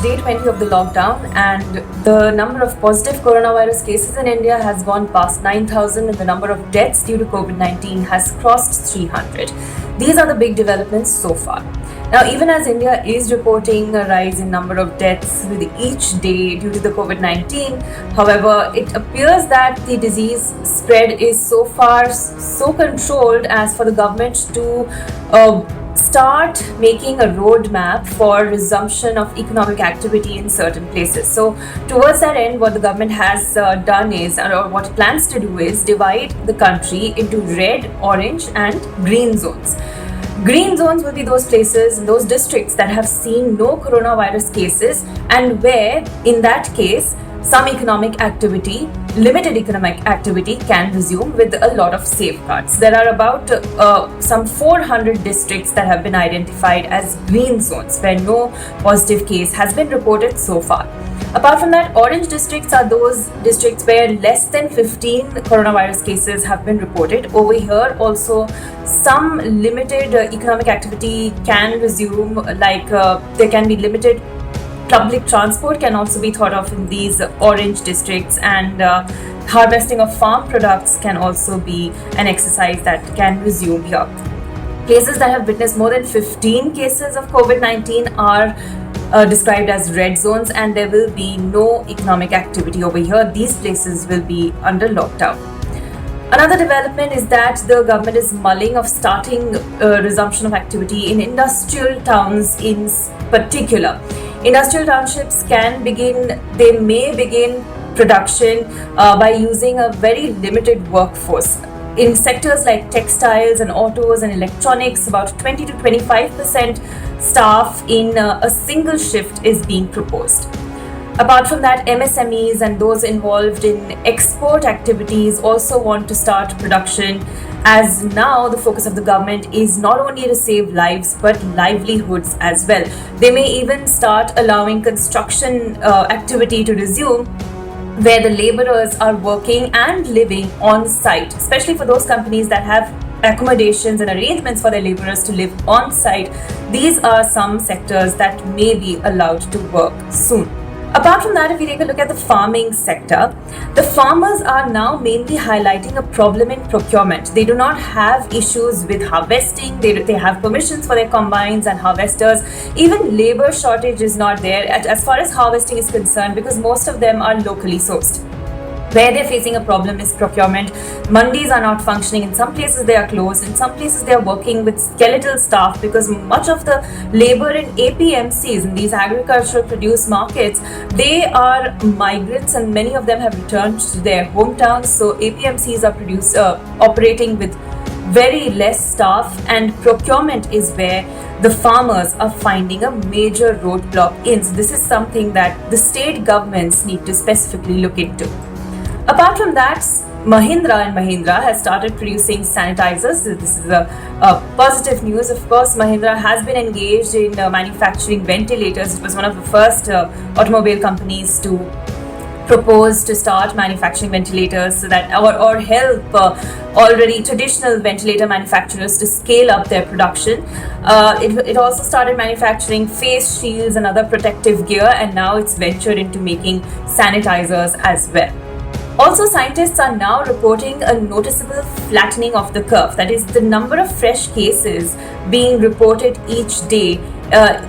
day 20 of the lockdown, and the number of positive coronavirus cases in India has gone past 9,000 and the number of deaths due to COVID-19 has crossed 300. These are the big developments so far. Now, even as India is reporting a rise in number of deaths with each day due to the COVID-19, however, it appears that the disease spread is so far so controlled as for the government to start making a roadmap for resumption of economic activity in certain places. So towards that end, what the government has done is, or what it plans to do is, divide the country into red, orange and green zones. Green zones will be those places, those districts that have seen no coronavirus cases and where, in that case, some economic activity, limited economic activity can resume with a lot of safeguards. There are about some 400 districts that have been identified as green zones where no positive case has been reported so far. Apart from that, orange districts are those districts where less than 15 coronavirus cases have been reported. Over here also some limited economic activity can resume, like there can be limited public transport can also be thought of in these orange districts, and harvesting of farm products can also be an exercise that can resume here. Places that have witnessed more than 15 cases of COVID-19 are described as red zones, and there will be no economic activity over here. These places will be under lockdown. Another development is that the government is mulling of starting resumption of activity in industrial towns in particular. Industrial townships may begin production by using a very limited workforce. In sectors like textiles and autos and electronics, about 20 to 25% staff in a single shift is being proposed. Apart from that, MSMEs and those involved in export activities also want to start production, as now the focus of the government is not only to save lives but livelihoods as well. They may even start allowing construction activity to resume, where the laborers are working and living on site, especially for those companies that have accommodations and arrangements for their laborers to live on site. These are some sectors that may be allowed to work soon. Apart from that, if we take a look at the farming sector, the farmers are now mainly highlighting a problem in procurement. They do not have issues with harvesting. They have permissions for their combines and harvesters. Even labor shortage is not there as far as harvesting is concerned, because most of them are locally sourced. Where they're facing a problem is procurement. Mandis are not functioning. In some places they are closed. In some places they are working with skeletal staff, because much of the labor in APMCs, in these agricultural produce markets, they are migrants and many of them have returned to their hometowns. So APMCs are operating with very less staff, and procurement is where the farmers are finding a major roadblock in. So this is something that the state governments need to specifically look into. Apart from that, Mahindra & Mahindra has started producing sanitizers. This is a positive news. Of course, Mahindra has been engaged in manufacturing ventilators. It was one of the first automobile companies to propose to start manufacturing ventilators, so that or help already traditional ventilator manufacturers to scale up their production. It also started manufacturing face shields and other protective gear, and now it's ventured into making sanitizers as well. Also, scientists are now reporting a noticeable flattening of the curve. That is, the number of fresh cases being reported each day,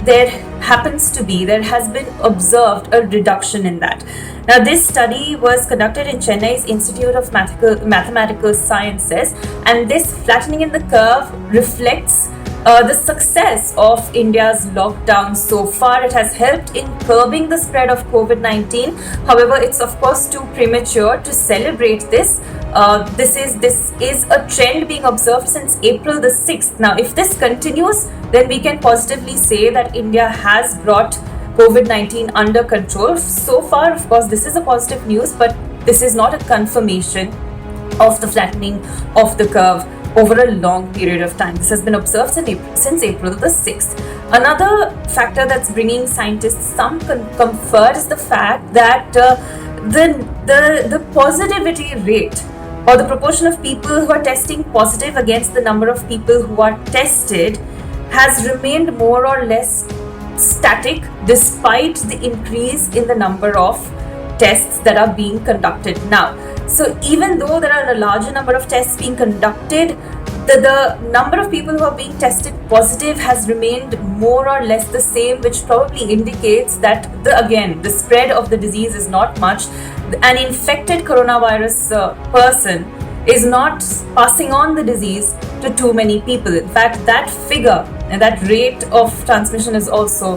there has been observed a reduction in that. Now, this study was conducted in Chennai's Institute of Mathematical Sciences, and this flattening in the curve reflects the success of India's lockdown so far. It has helped in curbing the spread of COVID-19. However, it's of course too premature to celebrate this. This is a trend being observed since April the 6th. Now, if this continues, then we can positively say that India has brought COVID-19 under control. So far, of course, this is a positive news, but this is not a confirmation of the flattening of the curve over a long period of time. This has been observed since April the 6th. Another factor that's bringing scientists some comfort is the fact that the positivity rate, or the proportion of people who are testing positive against the number of people who are tested, has remained more or less static despite the increase in the number of tests that are being conducted now. So even though there are a larger number of tests being conducted, the number of people who are being tested positive has remained more or less the same, which probably indicates that the spread of the disease is not much. An infected coronavirus person is not passing on the disease to too many people. In fact, that figure and that rate of transmission is also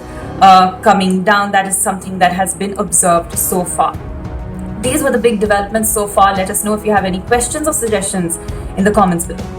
coming down. That is something that has been observed so far. These were the big developments so far. Let us know if you have any questions or suggestions in the comments below.